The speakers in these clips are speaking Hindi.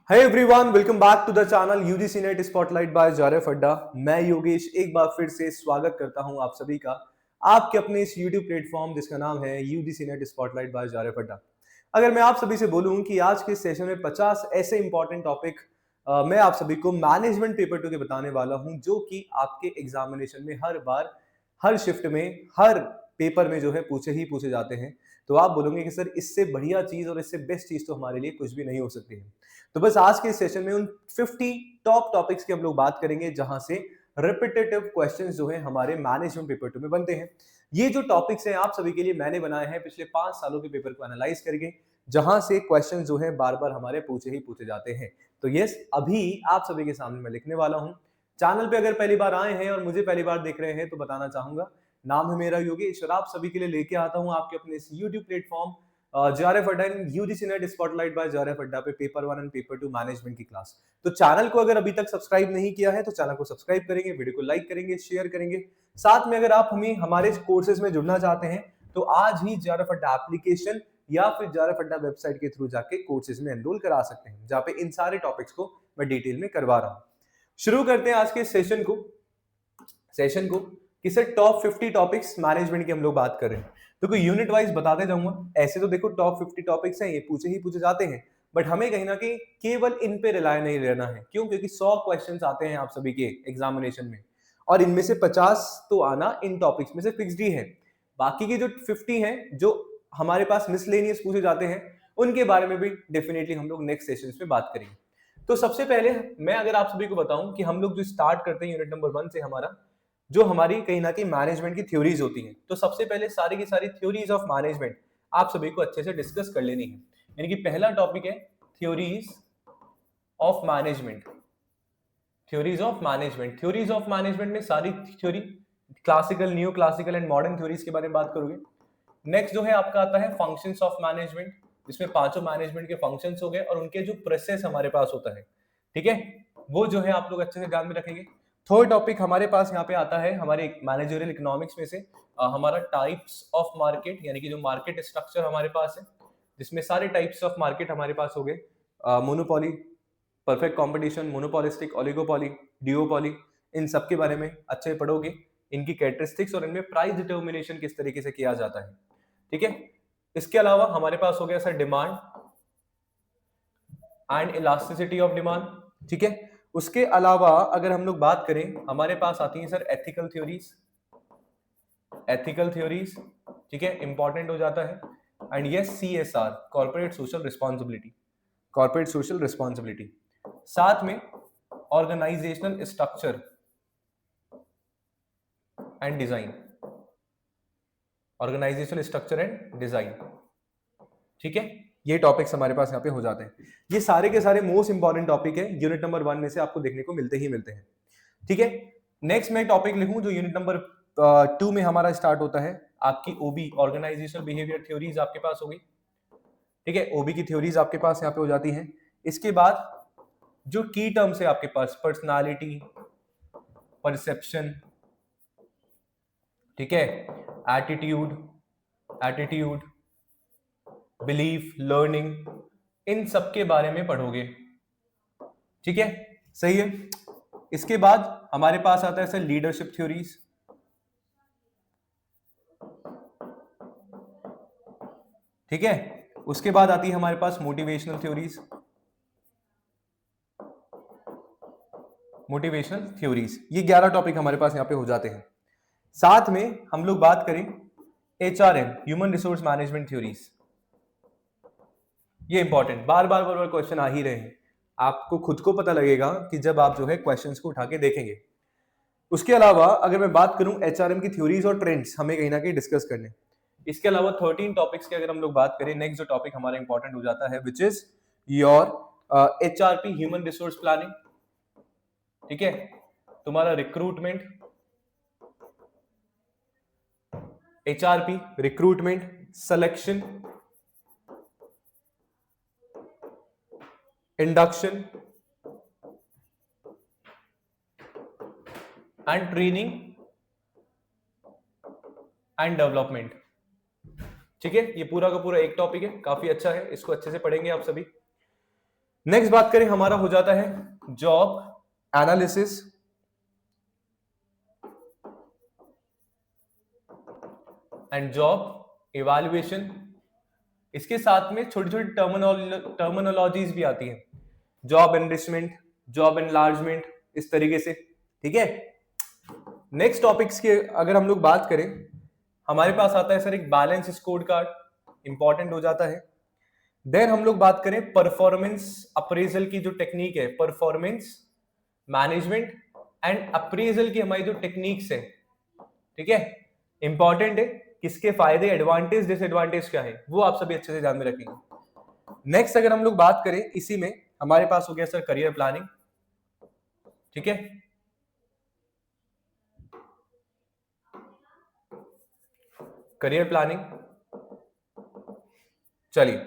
Hey everyone, welcome back to the channel UGC Net Spotlight by जारेफ अड्डा। मैं योगेश एक बार फिर से स्वागत करता हूं आप सभी का आपके अपने इस YouTube प्लेटफॉर्म जिसका नाम है UGC Net Spotlight by जारेफ अड्डा। अगर मैं आप सभी से बोलूं कि आज के सेशन में 50 ऐसे इंपॉर्टेंट टॉपिक मैं आप सभी को मैनेजमेंट पेपर 2 के बताने वाला हूं, जो कि आपके एग्जामिनेशन में हर बार, हर शिफ्ट में, हर पेपर में जो है पूछे ही पूछे जाते हैं। तो आप बोलोगे कि सर इससे बढ़िया चीज और इससे बेस्ट चीज तो हमारे लिए कुछ भी नहीं हो सकती है। तो बस आज के सेशन में उन 50 टॉप टॉपिक्स की हम लोग बात करेंगे जहां से रिपीटेटिव क्वेश्चंस जो है हमारे मैनेजमेंट पेपर 2 में बनते हैं। ये जो टॉपिक्स हैं आप सभी के लिए मैंने बनाए हैं पिछले 5 सालों के पेपर को एनालाइज करके, जहां से क्वेश्चंस जो है बार बार हमारे पूछे ही पूछे जाते हैं। तो यस, अभी आप सभी के सामने मैं लिखने वाला हूं। चैनल पे अगर पहली बार आए हैं और मुझे पहली बार देख रहे हैं तो बताना चाहूंगा, नाम है मेरा योगेश और आप सभी के लिए लेके आता हूं आपके अपने इस यूट्यूब प्लेटफॉर्म जारेफ अड्डा यूजीसी नेट स्पॉटलाइट बाय जारेफ अड्डा पे पेपर 1 एंड पेपर 2 मैनेजमेंट की क्लास। तो चैनल को अगर अभी तक सब्सक्राइब नहीं किया है तो चैनल को सब्सक्राइब करेंगे, वीडियो को लाइक करेंगे, शेयर करेंगे। साथ में अगर आप हमें हमारे कोर्सेज में जुड़ना चाहते हैं तो आज ही जारेफ अड्डा एप्लीकेशन या फिर जारेफ अड्डा वेबसाइट के थ्रू जाके कोर्सेज में एनरोल करा सकते हैं, जहां पे इन सारे टॉपिक्स को मैं डिटेल में करवा रहा हूं। शुरू करते हैं आज के सेशन को कि सर टॉप 50 टॉपिक्स मैनेजमेंट की हम लोग बात कर रहे हैं। तो कोई यूनिट वाइज बताते जाऊंगा। ऐसे तो देखो टॉप 50 टॉपिक्स हैं, ये पूछे ही पूछे जाते हैं, बट हमें कहीं ना कहीं केवल इन पे रिलाय नहीं रहना है। क्यों? क्योंकि 100 क्वेश्चंस आते हैं आप सभी के एग्जामिनेशन में और इनमें से 50 तो आना इन टॉपिक्स में से फिक्स्ड ही है। बाकी के जो 50 हैं जो हमारे पास मिसलेनियस पूछे जाते हैं, उनके बारे में भी डेफिनेटली हम लोग नेक्स्ट सेशंस में बात करेंगे। तो सबसे पहले मैं अगर आप सभी को बताऊं कि हम लोग जो स्टार्ट करते हैं यूनिट नंबर 1 से, हमारा जो हमारी कहीं ना कहीं मैनेजमेंट की थ्योरीज होती हैं, तो सबसे पहले सारी की सारी थ्योरीज ऑफ मैनेजमेंट आप सभी को अच्छे से डिस्कस कर लेनी है। यानी कि पहला टॉपिक है theories of management. Theories of management, theories of management में सारी theory, classical, new classical and modern theories के बारे में बात करोगे। नेक्स्ट जो है आपका आता है फंक्शंस ऑफ मैनेजमेंट, जिसमें पांचों मैनेजमेंट के फंक्शंस हो गए और उनके जो प्रोसेस हमारे पास होता है, ठीक है, वो जो है आप लोग अच्छे से ध्यान में रखेंगे। थर्ड टॉपिक हमारे पास यहाँ पे आता है हमारे मैनेजरियल इकोनॉमिक्स में से हमारा टाइप्स ऑफ मार्केट, यानी कि जो मार्केट स्ट्रक्चर हमारे पास है, जिसमें सारे टाइप्स ऑफ मार्केट हमारे पास हो गए, monopoly, perfect competition, monopolistic, oligopoly, duopoly, इन सब के बारे में अच्छे पढ़ोगे, इनकी कैरेक्टरिस्टिक्स और इनमें प्राइस डिटर्मिनेशन किस तरीके से किया जाता है, ठीक है। इसके अलावा हमारे पास हो गया sir demand and elasticity of demand, ठीक है। उसके अलावा अगर हम लोग बात करें, हमारे पास आती है sir ethical theories, ethical theories, ठीक है, इंपॉर्टेंट हो जाता है। And yes CSR, corporate social responsibility, corporate social responsibility. साथ में organisational structure and design, organisational structure and design, ठीक है। ये टॉपिक्स हमारे पास यहाँ पे हो जाते हैं। ये सारे के सारे मोस्ट इंपॉर्टेंट टॉपिक है, यूनिट नंबर 1 में से आपको देखने को मिलते ही मिलते हैं, ठीक है। नेक्स्ट मैं टॉपिक लिखूं जो यूनिट नंबर 2 में हमारा स्टार्ट होता है, आपकी ओबी, ऑर्गेनाइजेशनल बिहेवियर थ्योरीज आपके पास होगी, ठीक है। ओबी की थ्योरीज आपके पास यहाँ पे हो जाती हैं। इसके बाद जो की टर्म्स है आपके पास, पर्सनालिटी, परसेप्शन, ठीक है, एटीट्यूड, बिलीफ, लर्निंग, इन सब के बारे में पढ़ोगे, ठीक है, सही है। इसके बाद हमारे पास आता है सर लीडरशिप थ्योरीज, ठीक है। उसके बाद आती है हमारे पास मोटिवेशनल थ्योरीज, मोटिवेशनल थ्योरीज, ये 11 टॉपिक हमारे पास यहां पे हो जाते हैं। साथ में हम लोग बात करें HRM, human resource management theories, ये इंपॉर्टेंट, बार बार क्वेश्चन आ ही रहे हैं, आपको खुद को पता लगेगा कि जब आप जो है क्वेश्चंस को उठा के देखेंगे। उसके अलावा अगर मैं बात करूं HRM की थ्योरीज और ट्रेंड्स हमें कहीं ना कहीं डिस्कस करने। इसके अलावा 13 टॉपिक्स की अगर हम लोग बात करें, नेक्स्ट जो टॉपिक हमारा इंपॉर्टेंट हो जाता है which is your HRP, human resource planning, ठीक है, तुम्हारा recruitment, HRP recruitment, selection, induction and training and development, ठीक है। ये पूरा का पूरा एक टॉपिक है, काफी अच्छा है, इसको अच्छे से पढ़ेंगे आप सभी। नेक्स्ट बात करें, हमारा हो जाता है job analysis and job evaluation. इसके साथ में छोटी छोटी टर्मिनोलॉजीज भी आती हैं, जॉब एनरिचमेंट, जॉब एनलार्जमेंट, इस तरीके से। ठीक है, नेक्स्ट टॉपिक्स की अगर हम लोग बात करें, हमारे पास आता है सर एक बैलेंस स्कोर कार्ड, इंपॉर्टेंट हो जाता है। देन हम लोग बात करें परफॉर्मेंस अप्रेजल की जो टेक्निक है, परफॉर्मेंस मैनेजमेंट एंड अप्रेजल की हमारी जो टेक्निक्स है, ठीक है, इंपॉर्टेंट है। किसके फायदे, एडवांटेज, डिसएडवांटेज क्या है, वो आप सभी अच्छे से ध्यान में रखेंगे। नेक्स्ट अगर हम लोग बात करें, इसी में हमारे पास हो गया सर करियर प्लानिंग। ठीक है, करियर प्लानिंग। चलिए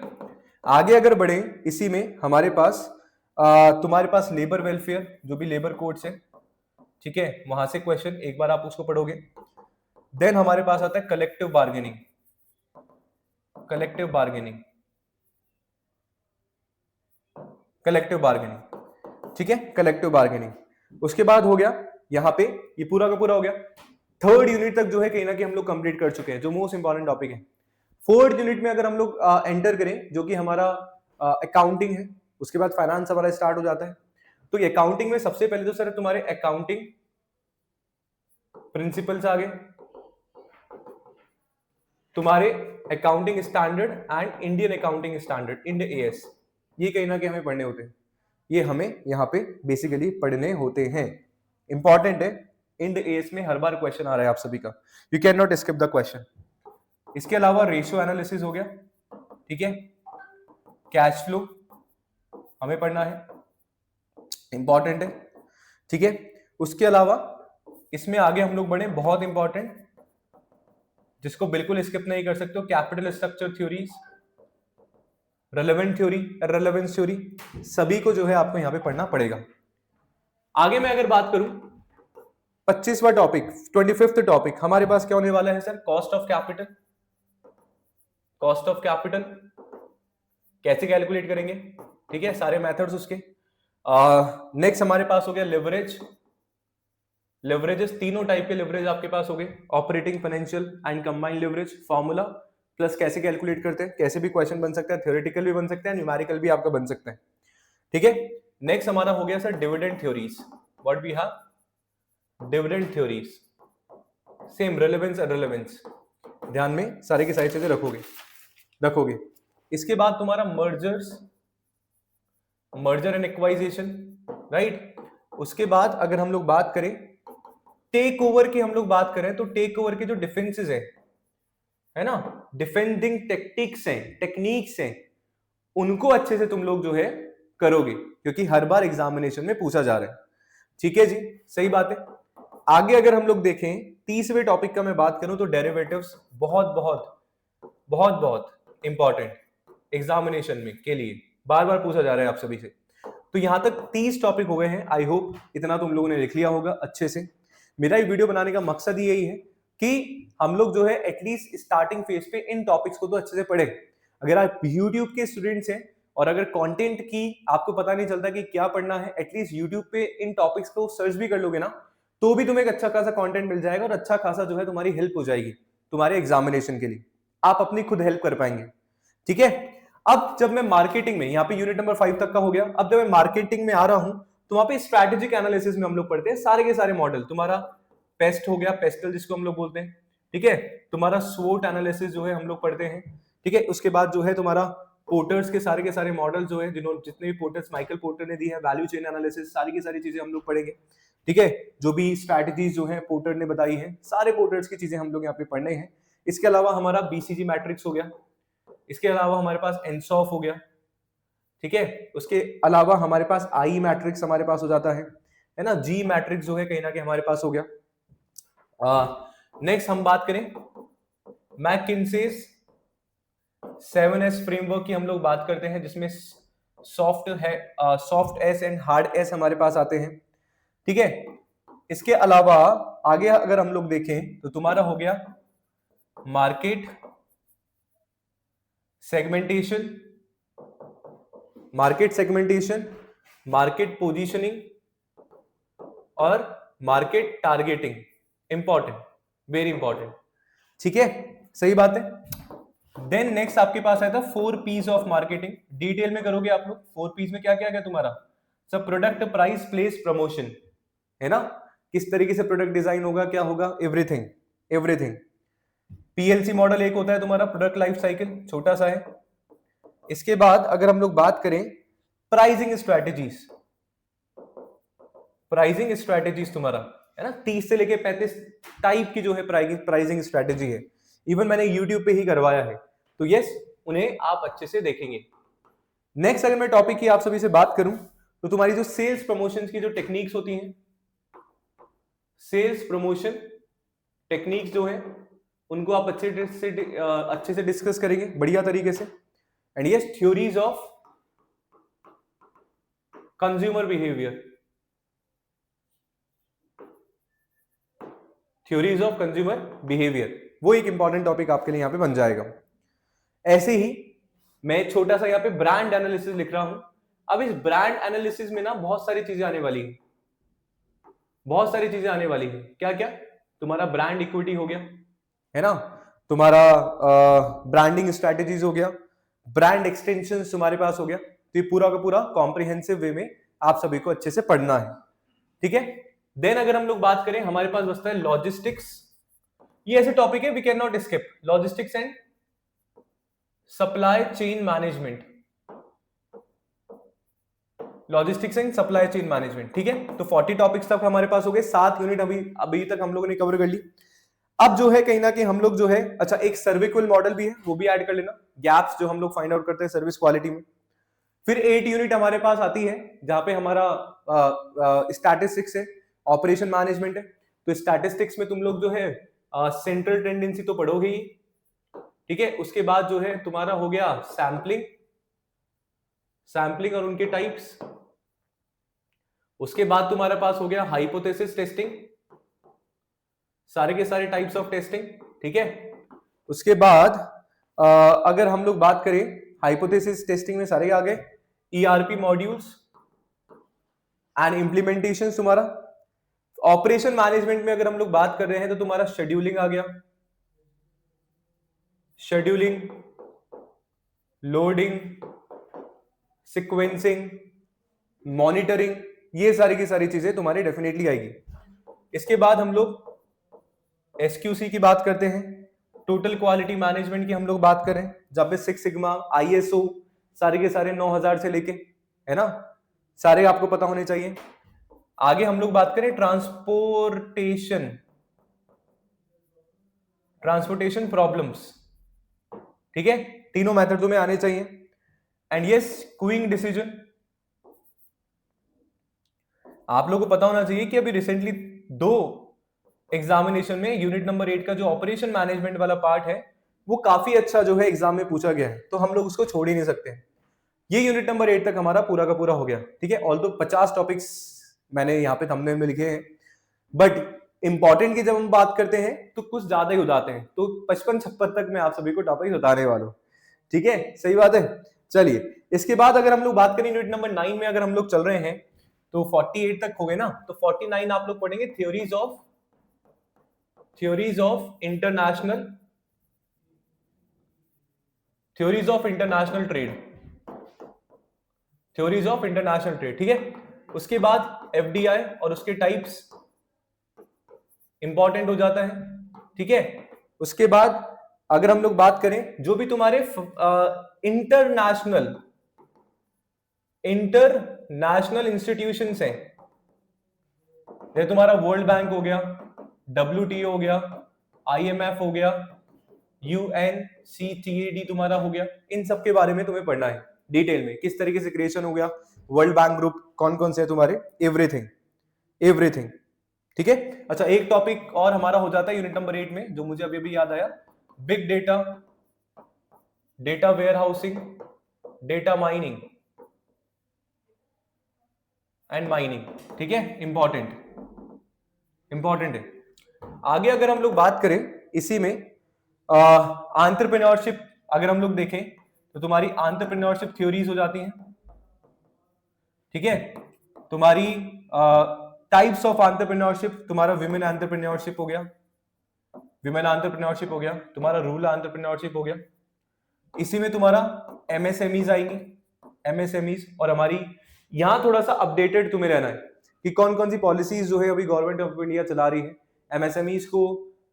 आगे अगर बढ़े, इसी में हमारे पास तुम्हारे पास लेबर वेलफेयर, जो भी लेबर कोड्स है, ठीक है, वहां से क्वेश्चन एक बार आप उसको पढ़ोगे। देन हमारे पास आता है collective bargaining, collective bargaining, collective bargaining, ठीक है, कलेक्टिव बार्गेनिंग। उसके बाद हो गया यहाँ पे, ये पूरा का पूरा हो गया। थर्ड यूनिट तक जो है कहीं ना कहीं हम लोग कंप्लीट कर चुके हैं, जो मोस्ट इंपॉर्टेंट टॉपिक है। फोर्थ यूनिट में अगर हम लोग एंटर करें, जो कि हमारा अकाउंटिंग है, उसके बाद फाइनेंस हमारा स्टार्ट हो जाता है। तो ये अकाउंटिंग में सबसे पहले तो सर तुम्हारे अकाउंटिंग प्रिंसिपल्स आ गए, तुम्हारे accounting standard and Indian accounting standard, Ind AS, ये कहीं ना कहीं हमें पढ़ने होते हैं। ये हमें यहाँ पे बेसिकली पढ़ने होते हैं, इंपॉर्टेंट है। इंड एएस में हर बार क्वेश्चन आ रहा है आप सभी का, you can not skip the question. इसके अलावा रेशियो एनालिसिस हो गया, ठीक है, कैश फ्लो हमें पढ़ना है, इंपॉर्टेंट है, ठीक है। उसके अलावा इसमें आगे हम लोग बढ़े, बहुत इंपॉर्टेंट, जिसको बिल्कुल स्किप नहीं कर सकते हो, capital structure theories, relevant theory, relevance theory, सभी को जो है आपको यहां पे पढ़ना पड़ेगा। आगे मैं अगर बात करूं, 25वां टॉपिक, 25th टॉपिक हमारे पास क्या होने वाला है sir, cost of capital. Cost of capital कैसे कैलकुलेट करेंगे, ठीक है, सारे मेथड्स उसके। नेक्स्ट हमारे पास हो गया लिवरेज। लिवरेजेस, तीनों टाइप के लिवरेज आपके पास हो गए, operating, financial and combined leverage, formula plus कैसे कैलकुलेट करते हैं, कैसे भी क्वेश्चन बन सकता है, थ्योरेटिकल भी बन सकता है, न्यूमेरिकल भी आपका बन सकता है, ठीक है। नेक्स्ट हमारा हो गया sir dividend theories, what we have, dividend theories, same relevance relevance, ध्यान में सारे की सारी चीजें रखोगे। इसके बाद तुम्हारा mergers, merger and acquisition, right. उसके बाद अगर हम लोग बात करें टेक ओवर की, हम लोग बात करें तो टेक ओवर के जो डिफेंसेस है ना, डिफेंडिंग टेक्टिक्स हैं, टेक्निक्स हैं, उनको अच्छे से तुम लोग जो है करोगे, क्योंकि हर बार एग्जामिनेशन में पूछा जा रहा है, ठीक है जी, सही बात है। आगे अगर हम लोग देखें 30वें टॉपिक का मैं बात करूं तो डेरिवेटिव्स, बहुत बहुत बहुत बहुत इंपॉर्टेंट एग्जामिनेशन में के लिए बार बार पूछा जा रहा है आप सभी से। तो यहां तक 30 टॉपिक हो गए हैं, आई होप इतना तुम लोगों ने लिख लिया होगा अच्छे से। मेरा ये वीडियो बनाने का मकसद ही यही है कि हम लोग जो है एटलीस्ट स्टार्टिंग फेज पे इन टॉपिक्स को तो अच्छे से पढ़े। अगर आप यूट्यूब के स्टूडेंट्स हैं और अगर कंटेंट की आपको पता नहीं चलता कि क्या पढ़ना है, एटलीस्ट यूट्यूब पे इन टॉपिक्स को सर्च भी कर लोगे ना, तो भी तुम्हें एक अच्छा खासा कंटेंट मिल जाएगा और अच्छा खासा जो है तुम्हारी हेल्प हो जाएगी तुम्हारे एग्जामिनेशन के लिए, आप अपनी खुद हेल्प कर पाएंगे, ठीक है। अब जब मैं मार्केटिंग में, यहाँ पे यूनिट नंबर 5 तक का हो गया, अब जब मैं मार्केटिंग में आ रहा हूं तो वहां पे स्ट्रैटेजिक एनालिसिस में हम लोग पढ़ते हैं सारे के सारे मॉडल। तुम्हारा पेस्ट हो गया, पेस्टल जिसको हम लोग बोलते हैं, ठीक है, तुम्हारा स्वोट एनालिसिस जो है हम लोग पढ़ते हैं, ठीक है। उसके बाद जो है तुम्हारा पोर्टर्स के सारे मॉडल जो है, जितने भी पोर्टर्स माइकल पोर्टर ने दी है, वैल्यू चेन एनालिसिस, सारी की सारी चीजें हम लोग पढ़ेंगे, ठीक है। जो भी स्ट्रैटेजीज जो है पोर्टर ने बताई है, सारे पोर्टर्स की चीजें हम लोग यहाँ पे पढ़ने हैं। इसके अलावा हमारा बीसीजी मैट्रिक्स हो गया, इसके अलावा हमारे पास एनसॉफ हो गया, ठीक है। उसके अलावा हमारे पास आई मैट्रिक्स हमारे पास हो जाता है ना, जी मैट्रिक्स जो है कहीं ना कहीं हमारे पास हो गया। नेक्स्ट हम बात करें मैकिन्सेस 7S फ्रेमवर्क की हम लोग बात करते हैं, जिसमें सॉफ्ट है, soft S and hard S हमारे पास आते हैं, ठीक है। इसके अलावा आगे अगर हम लोग देखें तो तुम्हारा हो गया market segmentation, market segmentation, market positioning और market targeting. Important, very important, ठीक है, सही बात है। देन नेक्स्ट आपके पास आया था 4 P's ऑफ मार्केटिंग। डिटेल में करोगे आप लोग। 4 P's में क्या क्या क्या तुम्हारा सब, प्रोडक्ट, प्राइस, प्लेस, प्रमोशन, है ना। किस तरीके से प्रोडक्ट डिजाइन होगा, क्या होगा, एवरीथिंग एवरीथिंग। पीएलसी मॉडल एक होता है तुम्हारा, प्रोडक्ट लाइफ साइकिल, छोटा सा है। इसके बाद अगर हम लोग बात करें प्राइसिंग स्ट्रैटेजीज, प्राइसिंग स्ट्रैटेजीज तुम्हारा है ना, 30 से लेके 35 टाइप की जो है प्राइसिंग स्ट्रैटेजी है। इवन मैंने यूट्यूब पे ही करवाया है, तो यस, उन्हें आप अच्छे से देखेंगे। नेक्स्ट अगर मैं टॉपिक की आप सभी से बात करूं तो तुम्हारी जो सेल्स प्रमोशन की जो टेक्निक्स होती हैं, सेल्स प्रमोशन टेक्निक्स जो है उनको आप अच्छे से डिस्कस करेंगे बढ़िया तरीके से। And yes, theories of consumer behaviour, theories of consumer behaviour, वो एक इंपॉर्टेंट टॉपिक आपके लिए यहां पे बन जाएगा। ऐसे ही मैं छोटा सा यहाँ पे ब्रांड एनालिसिस लिख रहा हूं। अब इस ब्रांड एनालिसिस में ना बहुत सारी चीजें आने वाली है, बहुत सारी चीजें आने वाली है। क्या क्या, तुम्हारा ब्रांड इक्विटी हो गया, है ना, तुम्हारा ब्रांडिंग स्ट्रैटेजीज हो गया, ब्रांड एक्सटेंशन तुम्हारे पास हो गया। तो ये पूरा का पूरा कॉम्प्रिहेंसिव वे में आप सभी को अच्छे से पढ़ना है, ठीक है। देन अगर हम लोग बात करें, हमारे पास बचता है लॉजिस्टिक्स। ये ऐसे टॉपिक है we can not skip, logistics and supply chain management, logistics and supply chain management, ठीक है। तो 40 टॉपिक्स तक हमारे पास हो गए, 7 यूनिट अभी तक हम लोगों ने कवर कर ली। अब जो है कहीं ना कहीं हम लोग जो है, अच्छा एक सर्विक्वल मॉडल भी है, वो भी ऐड कर लेना, गैप्स जो हम लोग फाइंड आउट करते हैं सर्विस क्वालिटी में। फिर 8 यूनिट हमारे पास आती है जहां पे हमारा स्टैटिस्टिक्स है, ऑपरेशन मैनेजमेंट है। तो स्टैटिस्टिक्स में तुम लोग जो है सेंट्रल टेंडेंसी तो पढ़ोगे ही, ठीक है। उसके बाद जो है तुम्हारा हो गया सैंपलिंग, सैंपलिंग और उनके टाइप्स। उसके बाद तुम्हारे पास हो गया हाइपोथेसिस टेस्टिंग, सारे के सारे टाइप्स ऑफ टेस्टिंग, ठीक है। उसके बाद अगर हम लोग बात करें हाइपोथेसिस टेस्टिंग में सारे आ गए, ईआरपी मॉड्यूल्स एंड इम्प्लीमेंटेशन तुम्हारा। ऑपरेशन मैनेजमेंट में अगर हम लोग बात कर रहे हैं तो तुम्हारा शेड्यूलिंग आ गया, शेड्यूलिंग, लोडिंग, सीक्वेंसिंग, मॉनिटरिंग, ये सारी की सारी चीजें तुम्हारी डेफिनेटली आएगी। इसके बाद हम लोग एसक्यूसी की बात करते हैं, टोटल क्वालिटी मैनेजमेंट की हम लोग बात करें, जहां पे 6 सिग्मा, आईएसओ, सारे के सारे 9000 से लेके, है ना, सारे आपको पता होने चाहिए। आगे हम लोग बात करें ट्रांसपोर्टेशन, ट्रांसपोर्टेशन प्रॉब्लम्स, ठीक है, तीनों मेथड तुम्हें आने चाहिए। And yes, queuing decision. आप लोगों को पता होना चाहिए कि अभी रिसेंटली 2 एग्जामिनेशन में यूनिट नंबर 8 का जो ऑपरेशन मैनेजमेंट वाला पार्ट है वो काफी अच्छा जो है एग्जाम में पूछा गया है, तो हम लोग उसको छोड़ ही नहीं सकते। ये यूनिट नंबर 8 तक हमारा पूरा का पूरा हो गया, ठीक है। ऑल्दो 50 टॉपिक्स मैंने यहाँ पे थंबनेल में लिखे हैं, बट इंपॉर्टेंट की जब हम बात करते हैं तो कुछ ज्यादा ही हो जाते हैं, तो 55-56 तक मैं आप सभी को टॉपिक बताने वाला हूँ, ठीक है, सही बात है। चलिए, इसके बाद अगर हम लोग बात करें यूनिट नंबर 9 में अगर हम लोग चल रहे हैं तो 48 तक हो गए ना, तो 49 आप लोग पढ़ेंगे theories of international trade, theories of international trade, ठीक है। उसके बाद एफडीआई और उसके टाइप्स इंपॉर्टेंट हो जाता है, ठीक है। उसके बाद अगर हम लोग बात करें जो भी तुम्हारे इंटरनेशनल इंस्टीट्यूशंस हैं, ये तुम्हारा वर्ल्ड बैंक हो गया, WTO हो गया, IMF हो गया, UNCTAD तुम्हारा हो गया, इन सब के बारे में तुम्हें पढ़ना है डिटेल में, किस तरीके से क्रिएशन हो गया, वर्ल्ड बैंक ग्रुप कौन कौन से है तुम्हारे, एवरीथिंग एवरीथिंग, ठीक है। अच्छा, एक टॉपिक और हमारा हो जाता है यूनिट नंबर 8 में जो मुझे अभी अभी याद आया, big data, data warehousing, data mining and mining, ठीक है, इंपॉर्टेंट है। आगे अगर हम लोग बात करें इसी में एंटरप्रेन्योरशिप, अगर हम लोग देखें तो तुम्हारी एंटरप्रेन्योरशिप थ्योरीज हो जाती हैं, ठीक है। तुम्हारी टाइप्स ऑफ एंटरप्रेन्योरशिप, तुम्हारा विमेन एंटरप्रेन्योरशिप हो गया, विमेन एंटरप्रेन्योरशिप हो गया, तुम्हारा रूरल एंटरप्रेन्योरशिप हो गया। इसी में तुम्हारा एमएसएमईज आएंगे, एमएसएमईज। और हमारी यहां थोड़ा सा अपडेटेड तुम्हें रहना है कि कौन कौन सी पॉलिसीज जो है अभी गवर्नमेंट ऑफ इंडिया चला रही है, एमएसएमईज को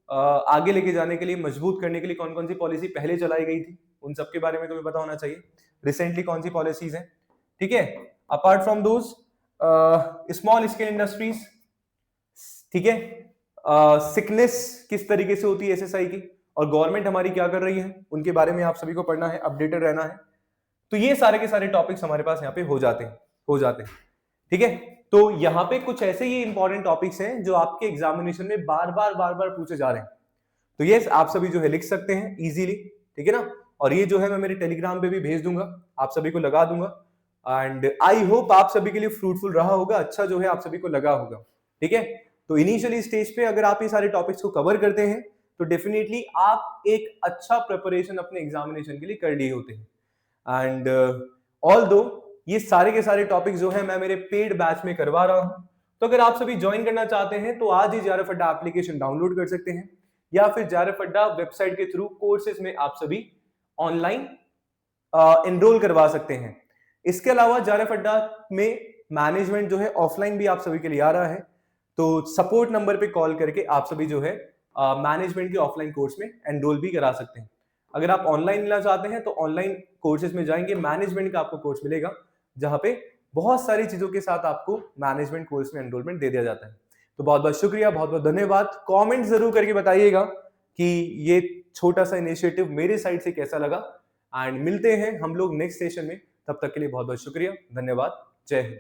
आगे लेके जाने के लिए, मजबूत करने के लिए कौन कौन सी पॉलिसी पहले चलाई गई थी, उन सबके बारे में तुम्हें पता होना चाहिए। रिसेंटली कौन सी पॉलिसीज हैं, ठीक है। Apart from those small scale industries, ठीक है, सिकनेस किस तरीके से होती है एसएसआई की, और गवर्नमेंट हमारी क्या कर रही है, उनके बारे में आप सभी को पढ़ना है, अपडेटेड रहना है। तो ये सारे के सारे टॉपिक्स हमारे पास यहाँ पे हो जाते हैं, ठीक है। तो यहाँ पे कुछ ऐसे ही इंपॉर्टेंट टॉपिक्स हैं जो आपके एग्जामिनेशन में बार बार पूछे जा रहे हैं। तो ये आप सभी जो है लिख सकते हैं इजीली, ठीक है ना। और ये जो है मैं मेरे टेलीग्राम पे भी भेज दूंगा, आप सभी को लगा दूंगा। एंड आई होप आप सभी के लिए फ्रूटफुल रहा होगा, अच्छा जो है आप सभी को लगा होगा, ठीक है। तो इनिशियली स्टेज पे अगर आप ये सारे टॉपिक्स को कवर करते हैं तो डेफिनेटली आप एक अच्छा प्रिपरेशन अपने एग्जामिनेशन के लिए कर लिए होते हैं। एंड ऑल्दो ये सारे के सारे टॉपिक जो है मैं मेरे पेड बैच में करवा रहा हूं, तो अगर आप सभी ज्वाइन करना चाहते हैं तो आज ही JRF अड्डा एप्लीकेशन डाउनलोड कर सकते हैं, या फिर JRF अड्डा वेबसाइट के थ्रू कोर्सेज में आप सभी ऑनलाइन एनरोल करवा सकते हैं। इसके अलावा JRF अड्डा में मैनेजमेंट जो है ऑफलाइन भी आप सभी के लिए आ रहा है, तो सपोर्ट नंबर पे कॉल करके आप सभी जो है मैनेजमेंट के ऑफलाइन कोर्स में एनरोल भी करा सकते हैं। अगर आप ऑनलाइन लेना चाहते हैं तो ऑनलाइन कोर्सेज में जाएंगे, मैनेजमेंट का आपको कोर्स मिलेगा जहां पे बहुत सारी चीजों के साथ आपको मैनेजमेंट कोर्स में एनरोलमेंट दे दिया जाता है। तो बहुत बहुत शुक्रिया, बहुत बहुत धन्यवाद। कमेंट जरूर करके बताइएगा कि ये छोटा सा इनिशिएटिव मेरे साइड से कैसा लगा। एंड मिलते हैं हम लोग नेक्स्ट सेशन में, तब तक के लिए बहुत बहुत शुक्रिया, धन्यवाद, जय हिंद।